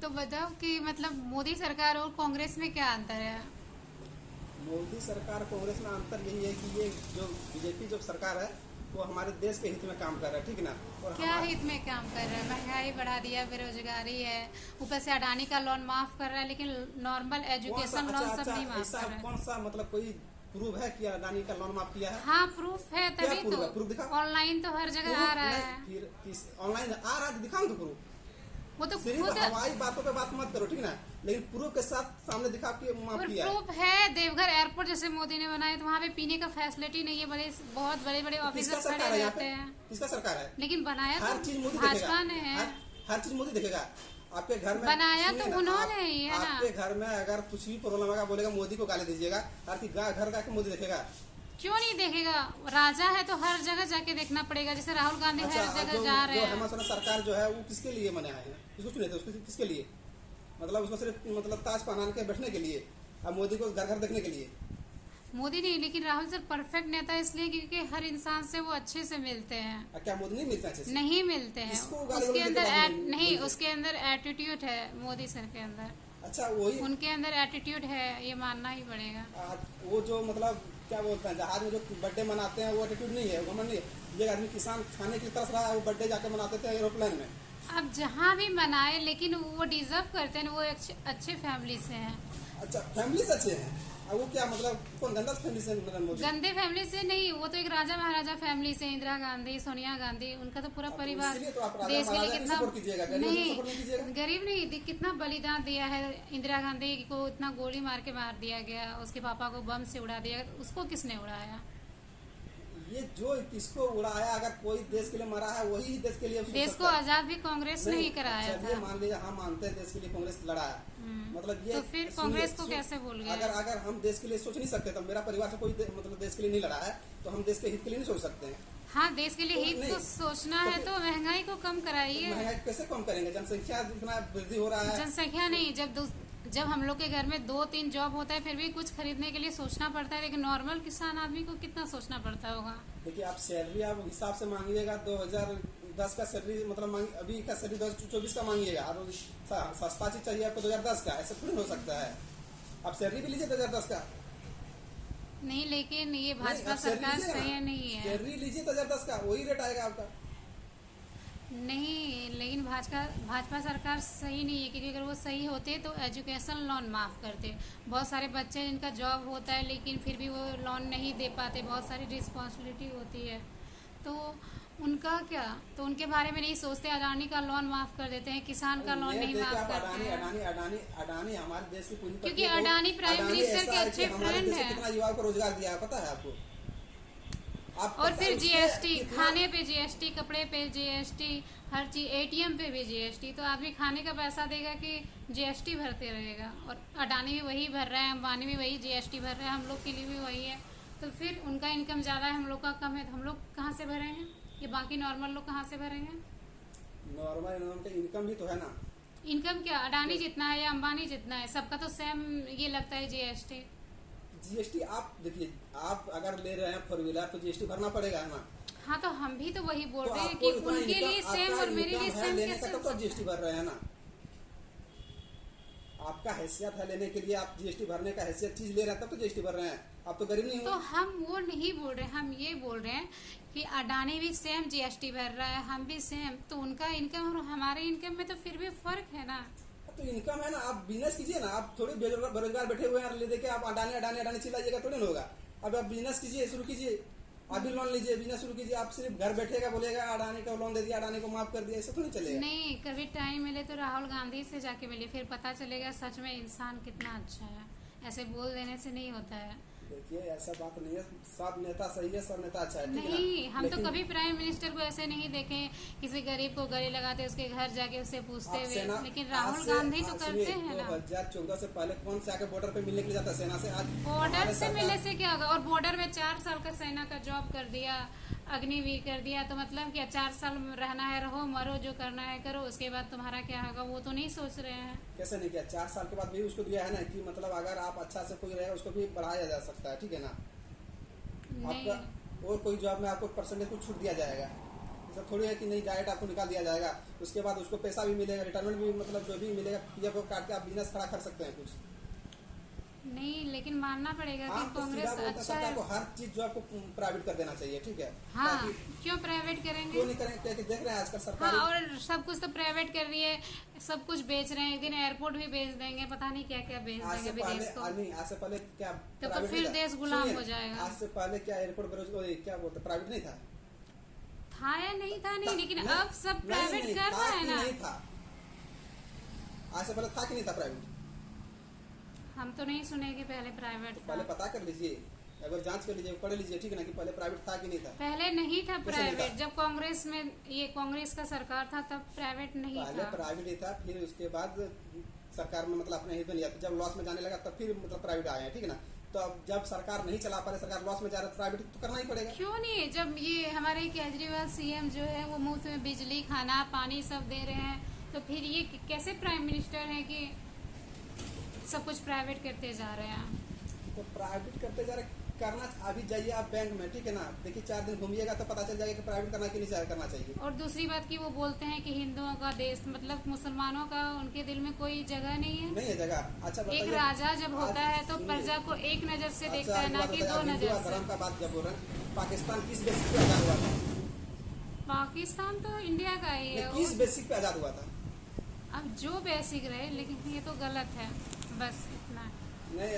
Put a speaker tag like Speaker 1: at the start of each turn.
Speaker 1: तो बताओ कि मतलब मोदी सरकार और कांग्रेस में क्या अंतर है?
Speaker 2: मोदी सरकार कांग्रेस में अंतर यही है कि ये जो बीजेपी जो सरकार है वो हमारे देश के हित में काम कर रहा है, ठीक है ना। और
Speaker 1: क्या
Speaker 2: हमारे
Speaker 1: हित में काम कर रहा है? महंगाई बढ़ा दिया, बेरोजगारी है, ऊपर से अडानी का लोन माफ कर रहा है, लेकिन नॉर्मल
Speaker 2: कौन सा,
Speaker 1: एजुकेशन
Speaker 2: अच्छा
Speaker 1: लोन सब
Speaker 2: अच्छा
Speaker 1: नहीं माफ
Speaker 2: ऐसा
Speaker 1: कर रहा है।
Speaker 2: कौन सा मतलब कोई प्रूफ है कि अडानी का लोन माफ किया है?
Speaker 1: हाँ, प्रूफ है
Speaker 2: क्या
Speaker 1: तभी
Speaker 2: प्रूफ
Speaker 1: तो।
Speaker 2: है? प्रूफ दिखा।
Speaker 1: ऑनलाइन तो हर जगह आ
Speaker 2: प्रूफ
Speaker 1: रहा
Speaker 2: नहीं,
Speaker 1: है।
Speaker 2: फिर किस ऑनलाइन आ रहा है, दिखाओ तो प्रूफ।
Speaker 1: वो तो
Speaker 2: सिर्फ
Speaker 1: खुद।
Speaker 2: हवाई बातों पे बात मत करो, ठीक ना। लेकिन प्रूफ के साथ सामने दिखा के माफ
Speaker 1: और
Speaker 2: किया है।
Speaker 1: प्रूफ है, देवघर एयरपोर्ट जैसे मोदी ने बनाया तो वहाँ पे पीने का फैसिलिटी नहीं है, बहुत बड़े बड़े
Speaker 2: तो किसका
Speaker 1: ऑफिसर खड़े
Speaker 2: सरकार है यहाँ
Speaker 1: रहते
Speaker 2: पे?
Speaker 1: हैं।
Speaker 2: किसका सरकार है?
Speaker 1: लेकिन बनाया तो
Speaker 2: हर चीज मोदी देखेगा।
Speaker 1: भाजपा ने है।
Speaker 2: हर चीज मोदी देखेगा। आपके घर में
Speaker 1: बनाया
Speaker 2: सुनिए
Speaker 1: तो
Speaker 2: ना,
Speaker 1: उन्होंने ही है ना।
Speaker 2: आपके घर में अगर कुछ भी प्रॉब्लम होगा बोलेगा मोदी को गाली दीजिएगा, हर की घर का मोदी देखेगा।
Speaker 1: क्यों नहीं देखेगा? राजा है तो हर जगह जाके देखना पड़ेगा, जैसे राहुल गांधी
Speaker 2: अच्छा,
Speaker 1: हर जगह
Speaker 2: जो
Speaker 1: जा रहे
Speaker 2: जो
Speaker 1: हैं।
Speaker 2: हेमंत सोरेन सरकार जो है वो किसके लिए बने आए हैं? किसको चुने थे? उसको किसके लिए? मतलब उसको सिर्फ मतलब ताज पहनाने के बैठने के लिए, अब मोदी को घर घर देखने के लिए।
Speaker 1: मोदी नहीं, लेकिन राहुल सर परफेक्ट नेता इसलिए क्योंकि हर इंसान से वो अच्छे से मिलते हैं।
Speaker 2: क्या मोदी नहीं मिलता अच्छे से?
Speaker 1: नहीं मिलते हैं।
Speaker 2: किसको गाली
Speaker 1: उसके
Speaker 2: गलौज
Speaker 1: अंदर
Speaker 2: देके बात
Speaker 1: नहीं,
Speaker 2: बोलते?
Speaker 1: उसके अंदर एटीट्यूड है मोदी सर के अंदर।
Speaker 2: अच्छा वही
Speaker 1: उनके अंदर एटीट्यूड है, ये मानना ही पड़ेगा।
Speaker 2: वो जो मतलब क्या बोलते हैं, जहाज में जो बर्थडे मनाते हैं वो एटीट्यूड नहीं है, घमंड नहीं है। ये आदमी किसान खाने की तरस रहा है, वो बर्थडे जाके मनाते थे एरोप्लेन में।
Speaker 1: अब जहाँ भी मनाए, लेकिन वो डिजर्व करते हैं, वो अच्छे फैमिली से हैं।
Speaker 2: अच्छा फैमिली से अच्छे हैं। अब वो क्या मतलब कौन गंदा फैमिली से नरेंद्र मोदी?
Speaker 1: गंदे फैमिली से नहीं, वो तो एक राजा महाराजा फैमिली से, इंदिरा गांधी, सोनिया गांधी, उनका तो पूरा परिवार
Speaker 2: इसीलिए तो आप राजा
Speaker 1: देश के लिए
Speaker 2: महाराजा की
Speaker 1: कितना
Speaker 2: सपोर्ट कीजिएगा, गरीबों को सपोर्ट नहीं कीजिएगा।
Speaker 1: गरीब नहीं, कितना बलिदान दिया है। इंदिरा गांधी को इतना गोली मार के मार दिया गया, उसके पापा को बम से उड़ा दिया, उसको किसने उड़ाया?
Speaker 2: ये जो किसको उड़ाया, अगर कोई देश के लिए मरा है वही देश के लिए
Speaker 1: देश को आजाद भी कांग्रेस ने ही कराया
Speaker 2: चलिए
Speaker 1: था।
Speaker 2: मान लीजिए हम मानते हैं देश के लिए कांग्रेस लड़ा है, मतलब ये
Speaker 1: तो फिर कांग्रेस को कैसे भूल गए?
Speaker 2: अगर हम देश के लिए सोच नहीं सकते, तो मेरा परिवार से कोई मतलब देश के लिए नहीं लड़ा है, तो हम देश के हित के लिए नहीं सोच सकते हैं।
Speaker 1: हाँ, देश के लिए
Speaker 2: तो
Speaker 1: हित
Speaker 2: नहीं,
Speaker 1: को सोचना है तो महंगाई को कम
Speaker 2: तो
Speaker 1: कराइए।
Speaker 2: महंगाई कैसे कम करेंगे? जनसंख्या इतना वृद्धि हो रहा है।
Speaker 1: जनसंख्या नहीं, जब हम लोग के घर में 2-3 जॉब होता है फिर भी कुछ खरीदने के लिए सोचना पड़ता है, लेकिन नॉर्मल किसान आदमी को कितना सोचना पड़ता होगा?
Speaker 2: देखिए आप सैलरी आप हिसाब से मांगिएगा, 2010 का सैलरी मतलब अभी का सैलरी 2024 का मांगिएगा, और सस्ता चीज चाहिए आपको 2010 का, ऐसा थोड़ी हो सकता है। आप सैलरी भी लीजिए 2010 का।
Speaker 1: नहीं, लेकिन ये
Speaker 2: नहीं,
Speaker 1: भाजपा
Speaker 2: आप सैलरी
Speaker 1: सरकार
Speaker 2: लीजिए ना।
Speaker 1: सही नहीं है।
Speaker 2: सैलरी लीजिए 2010 का, वही रेट आएगा आपका।
Speaker 1: नहीं, लेकिन भाजपा सरकार सही नहीं है, क्योंकि अगर वो सही होते तो एजुकेशन लोन माफ़ करते। बहुत सारे बच्चे जिनका जॉब होता है लेकिन फिर भी वो लोन नहीं दे पाते, बहुत सारी रिस्पॉन्सिबिलिटी होती है, तो उनका क्या, तो उनके बारे में नहीं सोचते। अडानी का लोन माफ़ कर देते हैं, किसान का लोन नहीं माफ़ करते हैं।
Speaker 2: अडानी हमारे देश की पूंजीपति
Speaker 1: क्योंकि
Speaker 2: है।
Speaker 1: अडानी प्राइम मिनिस्टर के अच्छे
Speaker 2: हमारे
Speaker 1: फ्रेंड
Speaker 2: देश से
Speaker 1: हैं।
Speaker 2: कितना युवाओं को रोजगार दिया है पता है आपको?
Speaker 1: और फिर जीएसटी, खाने पे जीएसटी, कपड़े पे जीएसटी, हर चीज, एटीएम पे भी जीएसटी। तो आदमी खाने का पैसा देगा कि जीएसटी भरते रहेगा? और अडानी भी वही भर रहा है, अंबानी भी वही जीएसटी भर रहा है, हम लोग के लिए भी वही है। तो फिर उनका इनकम ज़्यादा है, हम लोग का कम है, तो हम लोग कहाँ से भरेंगे? ये बाकी नॉर्मल लोग कहाँ से भरेंगे?
Speaker 2: नॉर्मल इनकम भी तो है ना।
Speaker 1: इनकम क्या अडानी जितना है या अंबानी जितना है? सबका तो सेम ये लगता है जीएसटी।
Speaker 2: जीएसटी आप देखिए, आप अगर ले रहे हैं 4 व्हीलर तो जीएसटी भरना पड़ेगा, है ना।
Speaker 1: हाँ, तो हम भी तो वही बोल
Speaker 2: तो
Speaker 1: रहे हैं
Speaker 2: आपको
Speaker 1: कि
Speaker 2: इतना
Speaker 1: उनके लिए सेम और मेरे लिए सेम
Speaker 2: लेने
Speaker 1: कैसे
Speaker 2: का
Speaker 1: हो
Speaker 2: तो
Speaker 1: सकता
Speaker 2: जीएसटी भर रहे हैं ना। आपका हैसियत है लेने के लिए, आप जीएसटी भरने का हैसियत चीज ले रहे हैं तब तो जीएसटी भर रहे हैं। आप तो गरीब नहीं
Speaker 1: तो
Speaker 2: हो।
Speaker 1: हम वो नहीं बोल रहे, हम ये बोल रहे हैं कि अडानी भी सेम जीएसटी भर रहा है, हम भी सेम, तो उनका इनकम और हमारे इनकम में तो फिर भी फर्क है ना।
Speaker 2: तो इनकम है ना, आप बिजनेस कीजिए ना। आप थोड़ी बेरोजगार बैठे हुए हैं, ले देके आप अडानी अडानी अडानी चिल्लाइएगा थोड़ी ना होगा। अब आप बिजनेस कीजिए, शुरू कीजिए, आप भी लोन लीजिए, बिजनेस शुरू कीजिए। आप सिर्फ घर बैठेगा बोलेगा अडानी को लोन दे दिया, अडानी को माफ कर दिया, ऐसा तो नहीं चलेगा।
Speaker 1: नहीं, कभी टाइम मिले तो राहुल गांधी से जाके मिलिए, फिर पता चलेगा सच में इंसान कितना अच्छा है। ऐसे बोल देने से नहीं होता है।
Speaker 2: देखिए ऐसा बात नहीं है, सब नेता सही है, सब नेता अच्छा है, ठीक है ना?
Speaker 1: नहीं, हम तो
Speaker 2: लेकिन
Speaker 1: कभी प्राइम मिनिस्टर को ऐसे नहीं देखे किसी गरीब को गले लगाते, उसके घर जाके उससे पूछते
Speaker 2: आप
Speaker 1: हुए,
Speaker 2: सेना
Speaker 1: लेकिन राहुल गांधी तो करते हैं ना।
Speaker 2: 2014 से पहले कौन से आके बॉर्डर पे मिलने के लिए जाता है सेना से? आज
Speaker 1: बॉर्डर
Speaker 2: हमारे
Speaker 1: से
Speaker 2: सरकार-
Speaker 1: मिलने से क्या होगा? और बॉर्डर में 4 साल का सेना का जॉब कर दिया, अग्निवीर कर दिया, तो मतलब क्या 4 साल रहना है रहो, मरो, जो करना है करो, उसके बाद तुम्हारा क्या होगा वो तो नहीं सोच रहे हैं।
Speaker 2: कैसे नहीं किया? 4 साल के बाद भी उसको दिया है ना कि मतलब अगर आप अच्छा से कोई रहेगा उसको भी बढ़ाया जा सकता है, ठीक है ना।
Speaker 1: नहीं,
Speaker 2: आपका और कोई जॉब में आपको परसेंटेज कुछ छूट दिया जाएगा, ऐसा थोड़ी है कि नहीं डायरेक्ट आपको निकाल दिया जाएगा, उसके बाद उसको पैसा भी मिलेगा, रिटर्न भी मतलब जो भी मिलेगा पीएफ को काट के आप बिजनेस खड़ा कर सकते हैं कुछ।
Speaker 1: नहीं, लेकिन मानना पड़ेगा कि
Speaker 2: हाँ तो
Speaker 1: कांग्रेस
Speaker 2: सीधा बोलते हैं
Speaker 1: अच्छा है।
Speaker 2: सरकार को हर चीज जो आपको प्राइवेट कर देना चाहिए, ठीक है।
Speaker 1: हाँ,
Speaker 2: ताकि
Speaker 1: क्यों प्राइवेट करेंगे?
Speaker 2: क्यों नहीं करेंगे, क्योंकि देख रहे हैं आजकल
Speaker 1: हाँ,
Speaker 2: सरकारी
Speaker 1: और सब कुछ तो प्राइवेट कर रही है, सब कुछ बेच रहे हैं, एक दिन एयरपोर्ट भी बेच देंगे, पता नहीं क्या क्या बेच
Speaker 2: आज से
Speaker 1: देंगे
Speaker 2: पहले
Speaker 1: विदेश को।
Speaker 2: आज से पहले क्या
Speaker 1: तो
Speaker 2: प्राइवेट
Speaker 1: फिर
Speaker 2: नहीं था?
Speaker 1: देश गुलाम
Speaker 2: सुनिए,
Speaker 1: हो जाएगा।
Speaker 2: आज से पहले क्या एयरपोर्ट क्या बोलते प्राइवेट नहीं था?
Speaker 1: था या नहीं था नहीं, लेकिन
Speaker 2: नहीं,
Speaker 1: अब सब
Speaker 2: नहीं,
Speaker 1: प्राइवेट
Speaker 2: नहीं,
Speaker 1: कर
Speaker 2: था
Speaker 1: रहा है
Speaker 2: कि
Speaker 1: ना।
Speaker 2: नहीं था? आज से पहले था कि नहीं था प्राइवेट?
Speaker 1: हम तो नहीं सुने कि पहले प्राइवेट था।
Speaker 2: पहले पता कर लीजिए, एक बार जांच कर लीजिए, पढ़ लीजिए, ठीक है ना, कि पहले प्राइवेट था कि नहीं था।
Speaker 1: पहले नहीं था
Speaker 2: कैसे नहीं
Speaker 1: प्राइवेट,
Speaker 2: था?
Speaker 1: जब कांग्रेस में ये कांग्रेस का सरकार था तब प्राइवेट नहीं
Speaker 2: पहले
Speaker 1: था।
Speaker 2: प्राइवेट ही था, फिर उसके बाद सरकार में मतलब अपने हित में लिया, जब लॉस में जाने लगा तब फिर मतलब प्राइवेट आए हैं, ठीक है ना। तो अब जब सरकार नहीं चला पा रही, सरकार लॉस में जा रहा है, प्राइवेट तो करना ही पड़ेगा।
Speaker 1: क्यों नहीं? जब ये हमारे केजरीवाल सीएम जो है वो मुफ्त में बिजली, खाना, पानी सब दे रहे हैं, तो फिर ये कैसे प्राइम मिनिस्टर है कि सब कुछ प्राइवेट करते जा रहे हैं?
Speaker 2: तो प्राइवेट करते जा रहे, करना अभी जाइए आप बैंक में, ठीक है ना, देखिए 4 दिन घूमिएगा तो पता चल जाएगा कि प्राइवेट करना कि नहीं करना चाहिए।
Speaker 1: और दूसरी बात की वो बोलते हैं कि हिंदुओं का देश, मतलब मुसलमानों का उनके दिल में कोई जगह नहीं है।
Speaker 2: नहीं है जगह। अच्छा बताइए,
Speaker 1: एक राजा जब होता है तो
Speaker 2: सुनिए,
Speaker 1: प्रजा को एक नजर से
Speaker 2: अच्छा,
Speaker 1: देखता है,
Speaker 2: एक
Speaker 1: ना
Speaker 2: बात
Speaker 1: कि
Speaker 2: बताइए,
Speaker 1: दो
Speaker 2: आप हिंदू
Speaker 1: नजर
Speaker 2: और धर्म
Speaker 1: से।
Speaker 2: का बात जब बोल रहे हैं, पाकिस्तान किस बेसिस पे आजाद हुआ था?
Speaker 1: पाकिस्तान तो इंडिया का ही है।
Speaker 2: किस बेसिस पे आजाद हुआ था?
Speaker 1: अब जो बेसिक रहे, लेकिन ये तो गलत है, बस इतना।
Speaker 2: नहीं